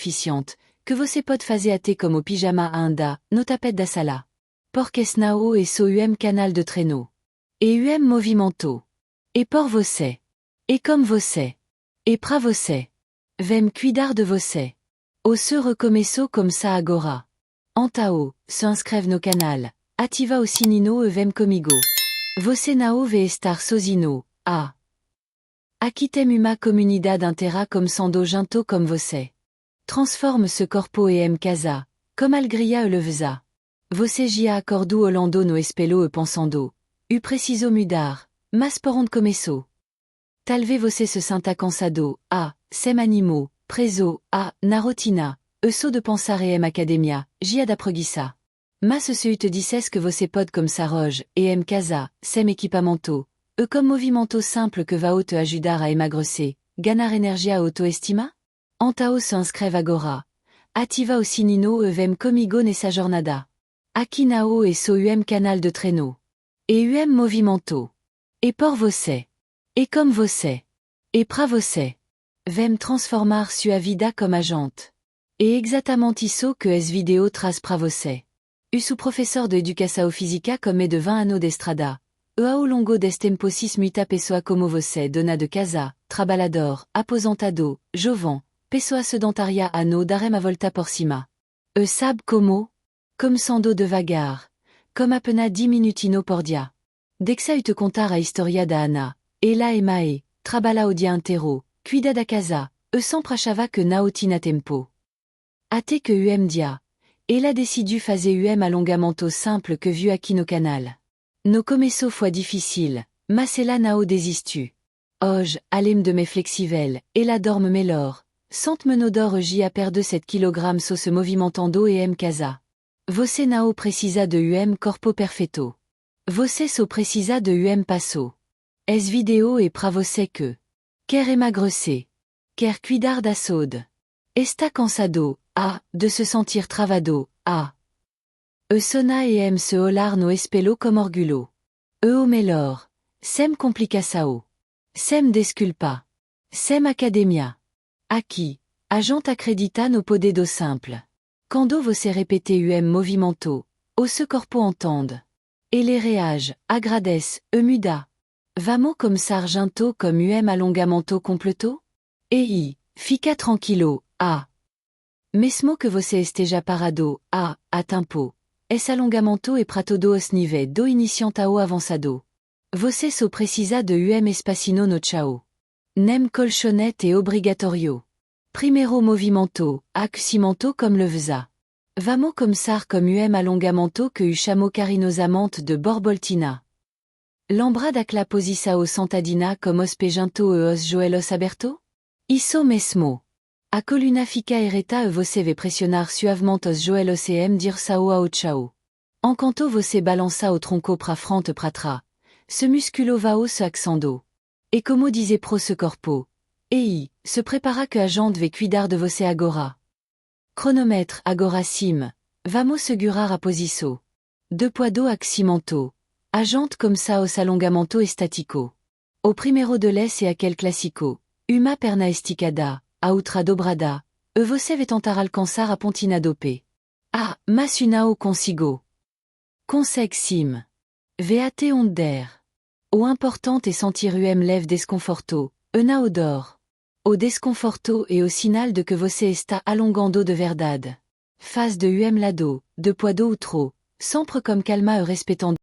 efficiente, que você pode fazer até comme au pyjama ainda, no tapete da sala. Porque nao e so canal de traîneau. Et movimento. Et por você. Et comme você. Et pra você. Vem cuidar de você. O se recomeço comme ça agora. Antao, se inscreve no canal. Ativa o sininho e vem comigo. Você nao ve estar sozinho, ah. Aqui tem uma comunidade inteira comme sando junto comme você. Transforme ce corpo em casa, comme algria e leveza. Você já acordou olhando no espelho e pensando, preciso mudar, mas por onde começo? Talvez você se sinta cansado, sem animo, preso, na rotina, só de pensar em academia, já da preguiça. Mas se te dissesse que você pode comme ça roge, em casa, sem equipamento, comme movimento simple que va te ajudar a emagrecer, ganar energia e autoestima? Antao se inscreve agora. Ativa o sininho e vem comigo nessa jornada. Aqui nao e so canal de traîneau. Et movimento. Et por você. Et comme você. Et pra você. Vem transformar sua vida comme agente. Et exatamente isso que es vidéo traz pra você. Su professeur de educação física comme de 20 anos de estrada. Ao longo des tempo 6 muita pessoa como você dona de casa, trabalhador, aposentado, jovem, pessoa sedentária ano darem a volta por cima. Sabe como? Começando devagar. Comme apenas 10 minutino por dia. Dexa te contar a historia da Ana. Ela e Mae, trabalha o dia inteiro, cuida da casa, sempre achava que não tinha tempo. Até que dia. Ela decidiu fazer alongamento simple que viu aqui no canal. No começo foi difficile, mas ela não desistiu. Hoje, além de me flexivel, ela dorme melhor. Sente-me no dor a perdu 7 kg so se movimentando casa. Você não precisa de corpo perfeito. Você só precisa de passo. Es vidéo e pra você que quer emagrecer. Quer cuidar da saúde. Está cansado, de se sentir travado, sona e se olhar no espelho como orgulho. O melhor. Sem complicação. Sem desculpa. Sem academia. Aqui, a gente acredita no poder do simple. Quando você repete movimento, o seu corpo entende. Ele reage, agradece, muda. Vamos começar junto comme alongamento completo? Fica tranquilo, Mesmo que você esteja parado, a tempo. Esse alongamento é para todos os níveis do iniciante ao avançado. Você só precisa de espacinho no chão. Nem colchonete é obrigatório. Primeiro movimento, aquecimento comme leveza. Vamos começar comme alongamento que chamo carinhosamente de borboltina. Lembra daquela posição sentadinha como os pejinto e os joelhos aberto? Isso mesmo. A coluna fica ereta e você vai pressionar suavemente os joelhos e dir sao ao chão. Enquanto você balança o tronco pra frente e pra trás, ce musculo va se accendo. E como dizer pro ce corpo? Se prepara que a gente vai cuidar de você agora. Chronomètre agora sim. Vamos segurar a posição. Depois aquecimento. A gente começa os alongamento estático. O primeiro deles é aquele clássico. Uma perna esticada, a outra dobrada, e você vai tentar alcançar a pontina do pé. Mas não consigo. Consegue sim. Ve até onde der. O importante é sentir leve desconforto, e não dor. O desconforto é o sinal de que você está alongando de verdade. Faz de lado, depois do outro, sempre comme calma e respeitando.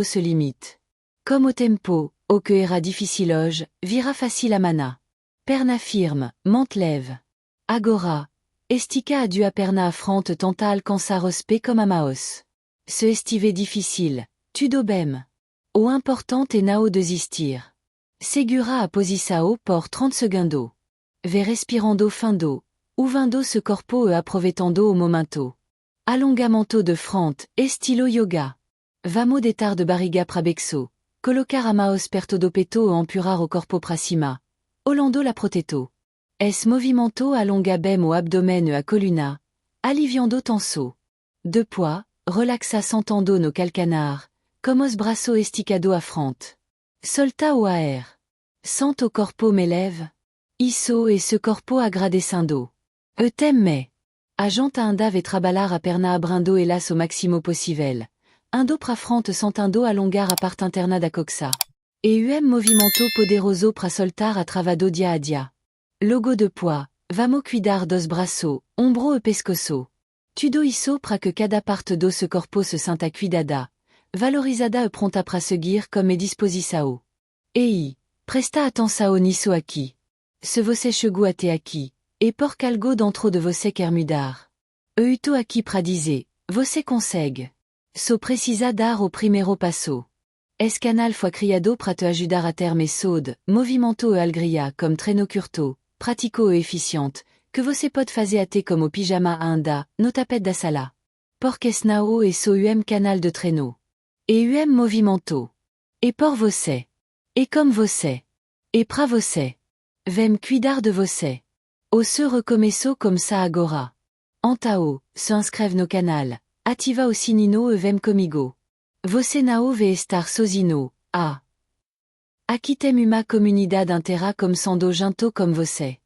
Se limite. Comme au tempo, au que era difficiloge, vira facile a mana. Perna firme, lève. Agora. Estica adu a perna affrante tenta alcançar ospé comme amaos. Se estive difficile, tudobem. Au importante et nao de zistir. Segura a posisao por 30 segundos. Ve respirando findo, uvando se corpo e approvetando au momento. Allongamento de front, estilo yoga. Vamo detar de barriga prabexo, colocar amaos pertodopeto e ampurar o corpo pracima. Olando la proteto. Es movimento allongabem au abdomen e a coluna. Aliviando tenso. De poids, relaxa sentando no calcanar, como os braço esticado à frente. Solta o aer. Sent o corpo m'élève. Isso e ce corpo agradecendo. Temme. Agenta anda ve trabalhar a perna abrindo elas au maximo possivel. Indo pra frente sentindo alongar a parte interna da coxa. E movimento poderoso pra soltar a travado dia a dia. Logo de poids, vamo cuidar dos braço, ombro e pescoço. Tudo isso pra que cada parte do se corpo se sinta cuidada, valorizada e pronta pra seguir comme é disposisao. Presta atenção nisso aqui. Se você chegou até aqui, e por algo dentro de você quer mudar. Uito aqui pra dizer, você consegue. So precisa dar o primeiro passo. Es canal foi criado pra te ajudar a ter mesode, movimento e alegria comme treino curto, pratico e eficiente, que você pode fazer até como o pijama anda, no tapete da sala. Porque nao e so canal de treino. E movimento. E por você. E comme você. E pra você. Vem cuidar de você. O se recomeço comme ça agora. Antao, se inscreve no canal. Ativa o sinino e vem comigo. Você nao ve estar sozinho, Aqui tem uma comunidade inteira comme sendo junto comme você.